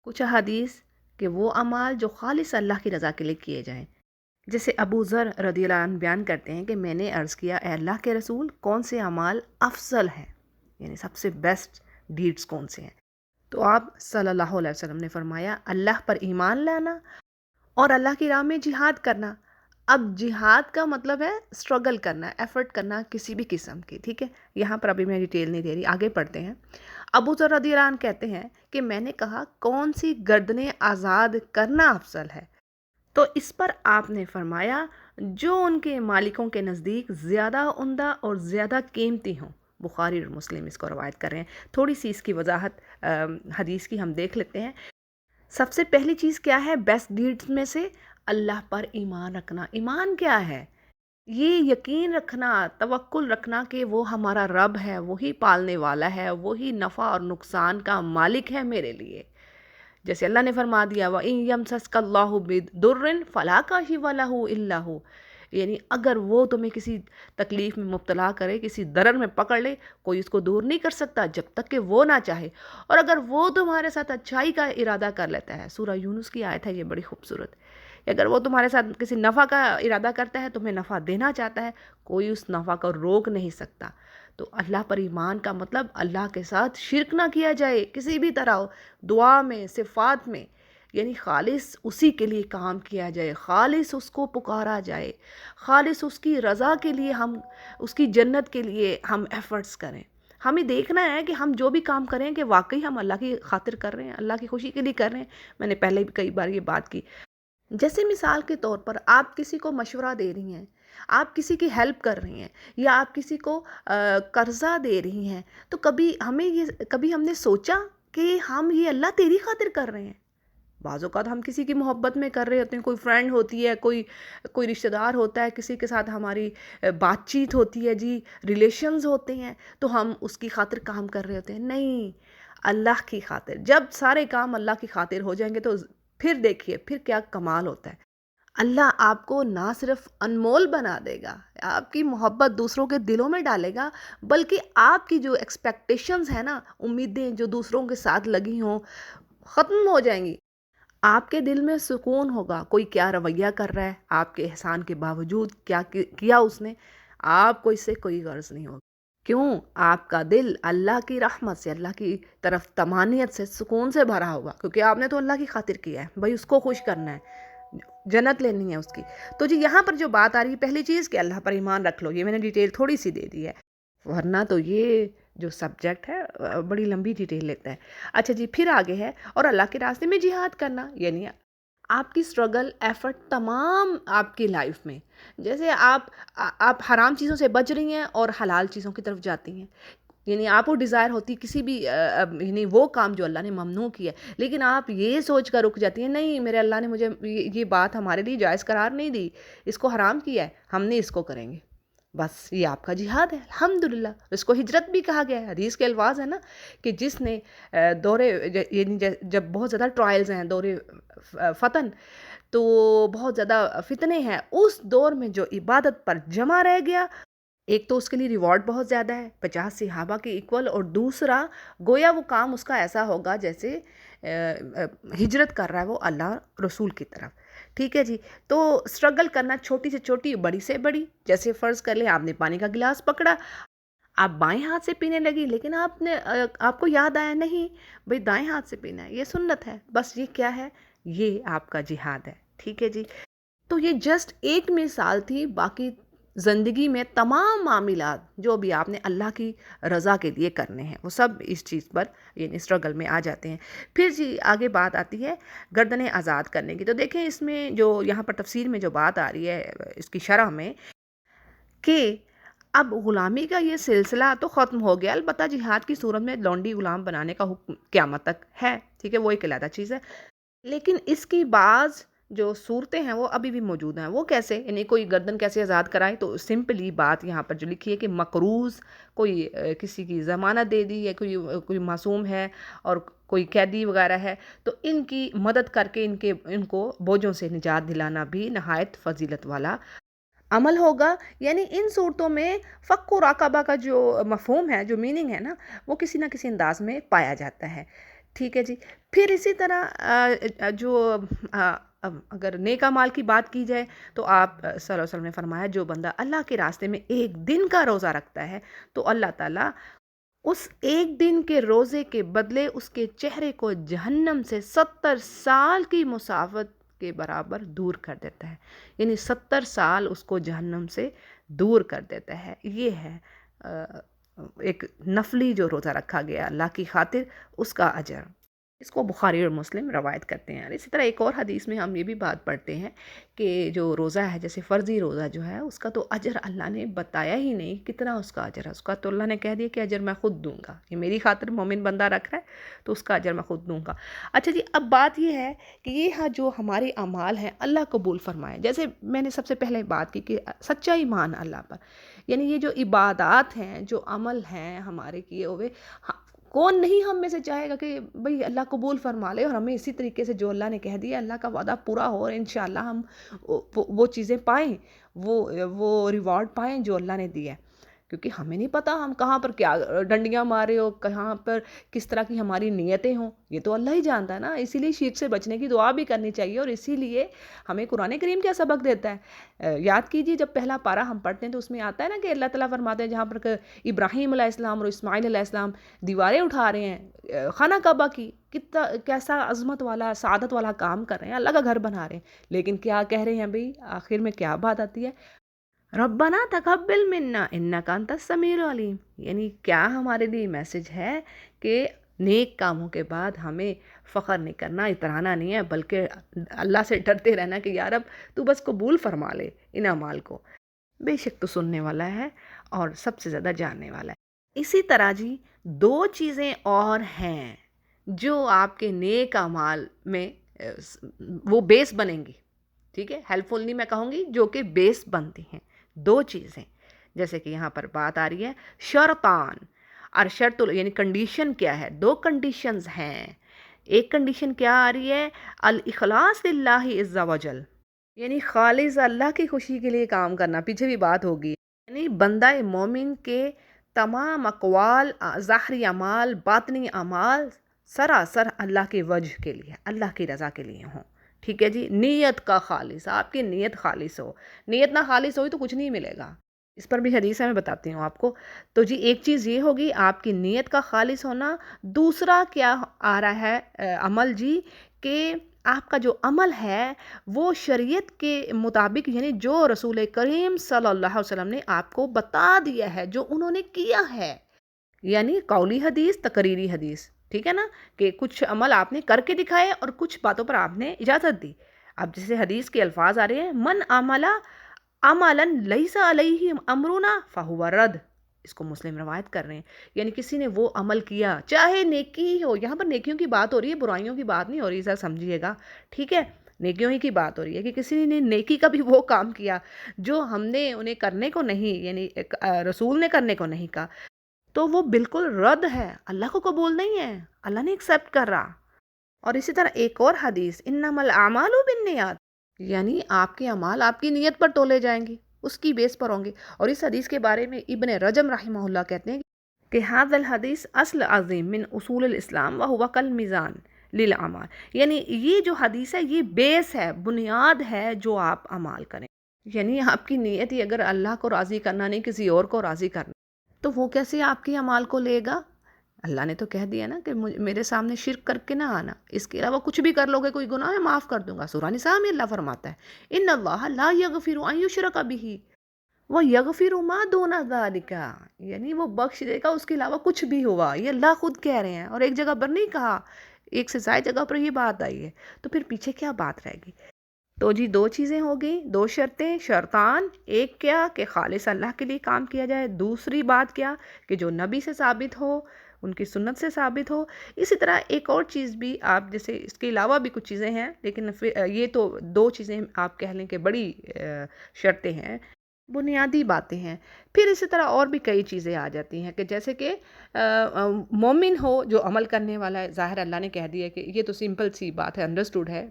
کچھ احادیث کہ وہ اعمال جو خالص اللہ کی رضا کے لیے کیے جائیں، جیسے ابو ذر رضی اللہ عنہ بیان کرتے ہیں کہ میں نے عرض کیا اے اللہ کے رسول کون سے اعمال افضل ہیں، یعنی سب سے بیسٹ ڈیڈز کون سے ہیں؟ تو آپ صلی اللہ علیہ وسلم نے فرمایا اللہ پر ایمان لانا اور اللہ کی راہ میں جہاد کرنا۔ اب جہاد کا مطلب ہے اسٹرگل کرنا، ایفرٹ کرنا کسی بھی قسم کی، ٹھیک ہے؟ یہاں پر ابھی میں ڈیٹیل نہیں دے رہی، آگے پڑھتے ہیں۔ ابو ذر رضی اللہ عنہ کہتے ہیں کہ میں نے کہا کون سی گردنیں آزاد کرنا افضل ہے؟ تو اس پر آپ نے فرمایا جو ان کے مالکوں کے نزدیک زیادہ عمدہ اور زیادہ قیمتی ہوں۔ بخاری اور مسلم اس کو روایت کر رہے ہیں۔ تھوڑی سی اس کی وضاحت حدیث کی ہم دیکھ لیتے ہیں۔ سب سے پہلی چیز کیا ہے بیسٹ ڈیڈز میں سے؟ اللہ پر ایمان رکھنا۔ ایمان کیا ہے؟ یہ یقین رکھنا، توکل رکھنا کہ وہ ہمارا رب ہے، وہی پالنے والا ہے، وہی نفع اور نقصان کا مالک ہے میرے لیے۔ جیسے اللہ نے فرما دیا وَإِن يَمْسَسْكَ اللَّهُ بِضُرٍّ فَلَا كَاشِفَ لَهُ إِلَّا هُوَ، یعنی اگر وہ تمہیں کسی تکلیف میں مبتلا کرے، کسی ضرر میں پکڑ لے، کوئی اس کو دور نہیں کر سکتا جب تک کہ وہ نہ چاہے۔ اور اگر وہ تمہارے ساتھ اچھائی کا ارادہ کر لیتا ہے، سورہ یونس کی آیت ہے یہ بڑی خوبصورت، کہ اگر وہ تمہارے ساتھ کسی نفع کا ارادہ کرتا ہے، تمہیں نفع دینا چاہتا ہے، کوئی اس نفع کو روک نہیں سکتا۔ تو اللہ پر ایمان کا مطلب اللہ کے ساتھ شرک نہ کیا جائے کسی بھی طرح، دعا میں، صفات میں، یعنی خالص اسی کے لیے کام کیا جائے، خالص اس کو پکارا جائے، خالص اس کی رضا کے لیے ہم، اس کی جنت کے لیے ہم ایفرٹس کریں۔ ہمیں دیکھنا ہے کہ ہم جو بھی کام کریں کہ واقعی ہم اللہ کی خاطر کر رہے ہیں، اللہ کی خوشی کے لیے کر رہے ہیں۔ میں نے پہلے بھی کئی بار یہ بات کی۔ جیسے مثال کے طور پر آپ کسی کو مشورہ دے رہی ہیں، آپ کسی کی ہیلپ کر رہی ہیں، یا آپ کسی کو قرضہ دے رہی ہیں، تو کبھی ہم نے سوچا کہ ہم یہ اللہ تیری خاطر کر رہے ہیں؟ بعض اوقات ہم کسی کی محبت میں کر رہے ہوتے ہیں، کوئی فرینڈ ہوتی ہے، کوئی رشتہ دار ہوتا ہے، کسی کے ساتھ ہماری بات چیت ہوتی ہے، جی ریلیشنز ہوتے ہیں، تو ہم اس کی خاطر کام کر رہے ہوتے ہیں۔ نہیں، اللہ کی خاطر۔ جب سارے کام اللہ کی خاطر ہو جائیں گے تو پھر دیکھیے پھر کیا کمال ہوتا ہے۔ اللہ آپ کو نہ صرف انمول بنا دے گا، آپ کی محبت دوسروں کے دلوں میں ڈالے گا، بلکہ آپ کی جو ایکسپیکٹیشنز ہیں نا، امیدیں جو دوسروں کے ساتھ لگی ہوں، ختم ہو جائیں گی۔ آپ کے دل میں سکون ہوگا، کوئی کیا رویہ کر رہا ہے، آپ کے احسان کے باوجود کیا کیا اس نے، آپ کو اس سے کوئی غرض نہیں ہوگی۔ کیوں؟ آپ کا دل اللہ کی رحمت سے، اللہ کی طرف طمانینت سے، سکون سے بھرا ہوگا، کیونکہ آپ نے تو اللہ کی خاطر کیا ہے، بھائی اس کو خوش کرنا ہے، جنت لینی ہے اس کی۔ تو جی یہاں پر جو بات آ رہی ہے، پہلی چیز کہ اللہ پر ایمان رکھ لو، یہ میں نے ڈیٹیل تھوڑی سی دے دی ہے، ورنہ تو یہ جو سبجیکٹ ہے بڑی لمبی ڈیٹیل لیتا ہے۔ اچھا جی، پھر آگے ہے اور اللہ کے راستے میں جہاد کرنا، یعنی آپ کی سٹرگل ایفرٹ تمام آپ کی لائف میں، جیسے آپ حرام چیزوں سے بچ رہی ہیں اور حلال چیزوں کی طرف جاتی ہیں، یعنی آپ کو ڈیزائر ہوتی کسی بھی یعنی وہ کام جو اللہ نے ممنوع کیا ہے، لیکن آپ یہ سوچ کر رک جاتی ہیں نہیں میرے اللہ نے مجھے یہ بات ہمارے لیے جائز قرار نہیں دی، اس کو حرام کیا ہے، ہم نے اس کو کریں گے، بس یہ آپ کا جہاد ہے الحمدللہ۔ اس کو ہجرت بھی کہا گیا ہے، حدیث کے الفاظ ہیں نا کہ جس نے دورے یعنی جب بہت زیادہ ٹرائلز ہیں، دورے فتن، تو بہت زیادہ فتنے ہیں، اس دور میں جو عبادت پر جمع رہ گیا، ایک تو اس کے لیے ریوارڈ بہت زیادہ ہے 50 صحابہ کے ایکول، اور دوسرا گویا وہ کام اس کا ایسا ہوگا جیسے ہجرت کر رہا ہے وہ اللہ رسول کی طرف، ٹھیک ہے جی۔ تو سٹرگل کرنا چھوٹی سے چھوٹی، بڑی سے بڑی، جیسے فرض کر لیں آپ نے پانی کا گلاس پکڑا، آپ بائیں ہاتھ سے پینے لگی، لیکن آپ کو یاد آیا نہیں بھئی دائیں ہاتھ سے پینا ہے، یہ سنت ہے، بس یہ کیا ہے، یہ آپ کا جہاد ہے، ٹھیک ہے جی۔ تو یہ جسٹ ایک مثال تھی، باقی زندگی میں تمام معاملات جو بھی آپ نے اللہ کی رضا کے لیے کرنے ہیں وہ سب اس چیز پر یعنی اسٹرگل میں آ جاتے ہیں۔ پھر جی آگے بات آتی ہے گردنیں آزاد کرنے کی، تو دیکھیں اس میں جو یہاں پر تفسیر میں جو بات آ رہی ہے اس کی شرح میں کہ اب غلامی کا یہ سلسلہ تو ختم ہو گیا، البتہ جہاد کی صورت میں لونڈی غلام بنانے کا حکم قیامت تک ہے، ٹھیک ہے، وہ ایک علیحدہ چیز ہے، لیکن اس کی بعض جو صورتیں ہیں وہ ابھی بھی موجود ہیں۔ وہ کیسے؟ یعنی کوئی گردن کیسے آزاد کرائے؟ تو سمپلی بات یہاں پر جو لکھی ہے کہ مقروض کوئی کسی کی ضمانت دے دی، یا کوئی معصوم ہے اور کوئی قیدی وغیرہ ہے، تو ان کی مدد کر کے ان کو بوجھوں سے نجات دلانا بھی نہایت فضیلت والا عمل ہوگا۔ یعنی ان صورتوں میں فک و راقبہ کا جو مفہوم ہے، جو میننگ ہے نا، وہ کسی نہ کسی انداز میں پایا جاتا ہے، ٹھیک ہے جی۔ پھر اسی طرح جو اگر نیک اعمال کی بات کی جائے تو آپ صلی اللہ علیہ وسلم نے فرمایا جو بندہ اللہ کے راستے میں ایک دن کا روزہ رکھتا ہے تو اللہ تعالیٰ اس ایک دن کے روزے کے بدلے اس کے چہرے کو جہنم سے 70 سال کی مسافت کے برابر دور کر دیتا ہے، یعنی 70 سال اس کو جہنم سے دور کر دیتا ہے۔ یہ ہے ایک نفلی جو روزہ رکھا گیا اللہ کی خاطر، اس کا اجر۔ اس کو بخاری اور مسلم روایت کرتے ہیں۔ اسی طرح ایک اور حدیث میں ہم یہ بھی بات پڑھتے ہیں کہ جو روزہ ہے، جیسے فرضی روزہ جو ہے، اس کا تو اجر اللہ نے بتایا ہی نہیں کتنا اس کا اجر ہے، اس کا تو اللہ نے کہہ دیا کہ اجر میں خود دوں گا، یہ میری خاطر مومن بندہ رکھ رہا ہے تو اس کا اجر میں خود دوں گا۔ اچھا جی، اب بات یہ ہے کہ یہ جو ہمارے اعمال ہیں اللہ قبول فرمائے، جیسے میں نے سب سے پہلے بات کی کہ سچا ایمان اللہ پر، یعنی یہ جو عبادات ہیں، جو عمل ہیں ہمارے کیے ہوئے، کون نہیں ہم میں سے چاہے گا کہ بھئی اللہ قبول فرما لے اور ہمیں اسی طریقے سے جو اللہ نے کہہ دیا اللہ کا وعدہ پورا ہو اور انشاءاللہ ہم وہ چیزیں پائیں، وہ ریوارڈ پائیں جو اللہ نے دیا ہے۔ کیونکہ ہمیں نہیں پتہ ہم کہاں پر کیا ڈنڈیاں مارے ہو، کہاں پر کس طرح کی ہماری نیتیں ہوں، یہ تو اللہ ہی جانتا ہے نا۔ اسی لیے شرک سے بچنے کی دعا بھی کرنی چاہیے، اور اسی لیے ہمیں قرآن کریم کیا سبق دیتا ہے، یاد کیجیے جب پہلا پارہ ہم پڑھتے ہیں تو اس میں آتا ہے نا کہ اللہ تعالیٰ فرماتے ہیں جہاں پر کہ ابراہیم علیہ السلام اور اسماعیل علیہ السلام دیواریں اٹھا رہے ہیں خانہ کعبہ کی، کتنا کیسا عظمت والا سعادت والا کام کر رہے ہیں، اللہ کا گھر بنا رہے ہیں، لیکن کیا کہہ رہے ہیں بھئی، آخر میں کیا بات آتی ہے، ربنا تقبل منا انک انت السمیع العلیم، یعنی کیا ہمارے لیے میسج ہے کہ نیک کاموں کے بعد ہمیں فخر نہیں کرنا، اترانا نہیں ہے، بلکہ اللہ سے ڈرتے رہنا کہ یا رب تو بس قبول فرما لے ان اعمال کو، بے شک تو سننے والا ہے اور سب سے زیادہ جاننے والا ہے۔ اسی طرح جی، دو چیزیں اور ہیں جو آپ کے نیک اعمال میں وہ بیس بنیں گی، ٹھیک ہے، ہیلپ فل نہیں میں کہوں گی، جو کہ بیس بنتی ہیں، دو چیزیں، جیسے کہ یہاں پر بات آ رہی ہے شرطان، اور شرط یعنی کنڈیشن کیا ہے، دو کنڈیشنز ہیں۔ ایک کنڈیشن کیا آ رہی ہے، الاخلاص للہ عز وجل، یعنی خالص اللہ کی خوشی کے لیے کام کرنا، پیچھے بھی بات ہوگی، یعنی بندہ مومن کے تمام اقوال، ظاہری اعمال، باطنی اعمال سراسر اللہ کے وجہ کے لیے، اللہ کی رضا کے لیے ہوں، ٹھیک ہے جی، نیت کا خالص، آپ کی نیت خالص ہو، نیت نہ خالص ہوئی تو کچھ نہیں ملے گا، اس پر بھی حدیث ہے میں بتاتی ہوں آپ کو۔ تو جی ایک چیز یہ ہوگی آپ کی نیت کا خالص ہونا، دوسرا کیا آ رہا ہے عمل جی، کہ آپ کا جو عمل ہے وہ شریعت کے مطابق، یعنی جو رسول کریم صلی اللہ علیہ وسلم نے آپ کو بتا دیا ہے، جو انہوں نے کیا ہے، یعنی قولی حدیث، تقریری حدیث، ٹھیک ہے نا، کہ کچھ عمل آپ نے کر کے دکھائے اور کچھ باتوں پر آپ نے اجازت دی۔ اب جیسے حدیث کے الفاظ آ رہے ہیں، من عمل عملا لیس علیہ امرنا فہو رد، اس کو مسلم روایت کر رہے ہیں، یعنی کسی نے وہ عمل کیا، چاہے نیکی ہی ہو، یہاں پر نیکیوں کی بات ہو رہی ہے، برائیوں کی بات نہیں ہو رہی، ذرا سمجھیے گا، ٹھیک ہے، نیکیوں ہی کی بات ہو رہی ہے کہ کسی نے نیکی کا بھی وہ کام کیا جو ہم نے انہیں کرنے کو نہیں، یعنی رسول نے کرنے کو نہیں کہا، تو وہ بالکل رد ہے، اللہ کو قبول نہیں ہے، اللہ نے ایکسیپٹ کر رہا۔ اور اسی طرح ایک اور حدیث، انما الاعمال بالنیات، یعنی آپ کے اعمال آپ کی نیت پر تولے جائیں گے، اس کی بیس پر ہوں گے۔ اور اس حدیث کے بارے میں ابن رجب رحمہ اللہ کہتے ہیں کہ ھذا الحدیث اصل عظیم من اصول الاسلام وہو کالمیزان للعمال، یعنی یہ جو حدیث ہے یہ بیس ہے، بنیاد ہے جو آپ اعمال کریں، یعنی آپ کی نیت ہی اگر اللہ کو راضی کرنا نہیں، کسی اور کو راضی کرنا، تو وہ کیسے آپ کی اعمال کو لے گا؟ اللہ نے تو کہہ دیا نا کہ میرے سامنے شرک کر کے نہ آنا، اس کے علاوہ کچھ بھی کر لو گے، کوئی گناہ ہے معاف کر دوں گا۔ سورہ نساء میں اللہ فرماتا ہے ان اللہ لا یغفر ان یشرک بہ ویغفر ما دون ذلک، یعنی وہ بخش دے گا اس کے علاوہ کچھ بھی ہوا، یہ اللہ خود کہہ رہے ہیں، اور ایک جگہ پر نہیں کہا، ایک سے زائد جگہ پر یہ بات آئی ہے، تو پھر پیچھے کیا بات رہے گی؟ تو جی دو چیزیں ہو گئی، دو شرطیں، شرطان، ایک کیا کہ خالص اللہ کے لیے کام کیا جائے، دوسری بات کیا کہ جو نبی سے ثابت ہو، ان کی سنت سے ثابت ہو۔ اسی طرح ایک اور چیز بھی آپ، جیسے اس کے علاوہ بھی کچھ چیزیں ہیں، لیکن یہ تو دو چیزیں آپ کہہ لیں کہ بڑی شرطیں ہیں، بنیادی باتیں ہیں۔ پھر اسی طرح اور بھی کئی چیزیں آ جاتی ہیں کہ جیسے کہ مومن ہو جو عمل کرنے والا ہے، ظاہر اللہ نے کہہ دیا کہ یہ تو سمپل سی بات ہے، انڈرسٹوڈ ہے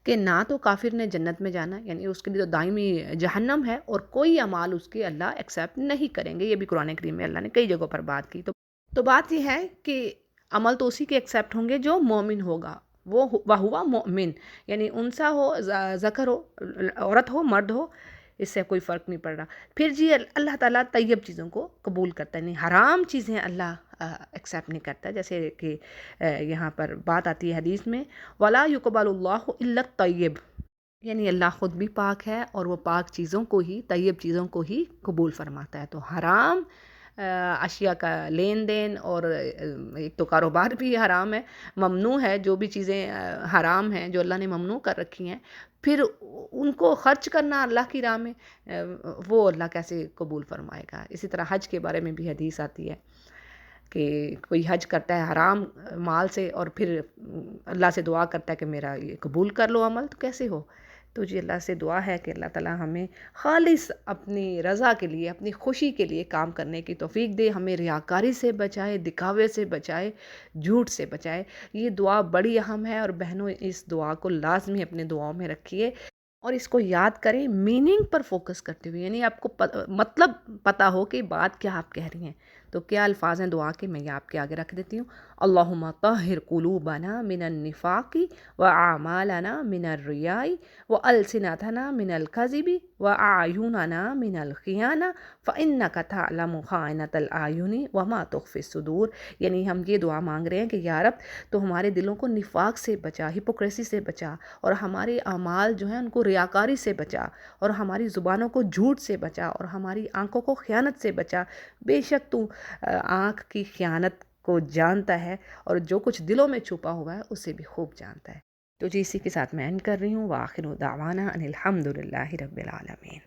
کہ نہ تو کافر نے جنت میں جانا، یعنی اس کے لیے تو دائمی جہنم ہے، اور کوئی اعمال اس کے اللہ ایکسیپٹ نہیں کریں گے، یہ بھی قرآن کریم میں اللہ نے کئی جگہوں پر بات کی۔ تو بات یہ ہے کہ عمل تو اسی کے ایکسیپٹ ہوں گے جو مومن ہوگا، وہ ہوا مومن، یعنی انسا ہو ذکر ہو، عورت ہو مرد ہو، اس سے کوئی فرق نہیں پڑ رہا۔ پھر جی اللہ تعالیٰ طیب چیزوں کو قبول کرتا ہے، نہیں حرام چیزیں اللہ ایکسیپٹ نہیں کرتا، جیسے کہ یہاں پر بات آتی ہے حدیث میں ولا يقبل اللہ الا الطیب، یعنی اللہ خود بھی پاک ہے اور وہ پاک چیزوں کو ہی، طیب چیزوں کو ہی قبول فرماتا ہے۔ تو حرام اشیاء کا لین دین، اور ایک تو کاروبار بھی حرام ہے، ممنوع ہے، جو بھی چیزیں حرام ہیں جو اللہ نے ممنوع کر رکھی ہیں، پھر ان کو خرچ کرنا اللہ کی راہ میں، وہ اللہ کیسے قبول فرمائے گا۔ اسی طرح حج کے بارے میں بھی حدیث آتی ہے کہ کوئی حج کرتا ہے حرام مال سے اور پھر اللہ سے دعا کرتا ہے کہ میرا یہ قبول کر لو عمل، تو کیسے ہو؟ تو جی اللہ سے دعا ہے کہ اللہ تعالیٰ ہمیں خالص اپنی رضا کے لیے، اپنی خوشی کے لیے کام کرنے کی توفیق دے، ہمیں ریاکاری سے بچائے، دکھاوے سے بچائے، جھوٹ سے بچائے۔ یہ دعا بڑی اہم ہے، اور بہنوں اس دعا کو لازمی اپنے دعاؤں میں رکھیے، اور اس کو یاد کریں میننگ پر فوکس کرتے ہوئے، یعنی آپ کو مطلب پتہ ہو کہ بات کیا آپ کہہ رہی ہیں۔ تو کیا الفاظ ہیں دعا کے، میں یہ آپ کے آگے رکھ دیتی ہوں۔ اللہم طہر قلوبنا من النفاق واعمالنا من الریاء والسنتنا من الکذب واعیننا من الخیانہ فانک تعلم خائنۃ الاعین وما تخفی الصدور، یعنی ہم یہ دعا مانگ رہے ہیں کہ یا رب تو ہمارے دلوں کو نفاق سے بچا، ہپوکریسی سے بچا، اور ہمارے اعمال جو ہیں ان کو ریاکاری سے بچا، اور ہماری زبانوں کو جھوٹ سے بچا، اور ہماری آنکھوں کو خیانت سے بچا۔ بے شک تو آنکھ کی خیانت کو جانتا ہے، اور جو کچھ دلوں میں چھپا ہوا ہے اسے بھی خوب جانتا ہے۔ تو جی اسی کے ساتھ میں اینڈ کر رہی ہوں، وآخر دعوانا ان الحمد للہ رب العالمین۔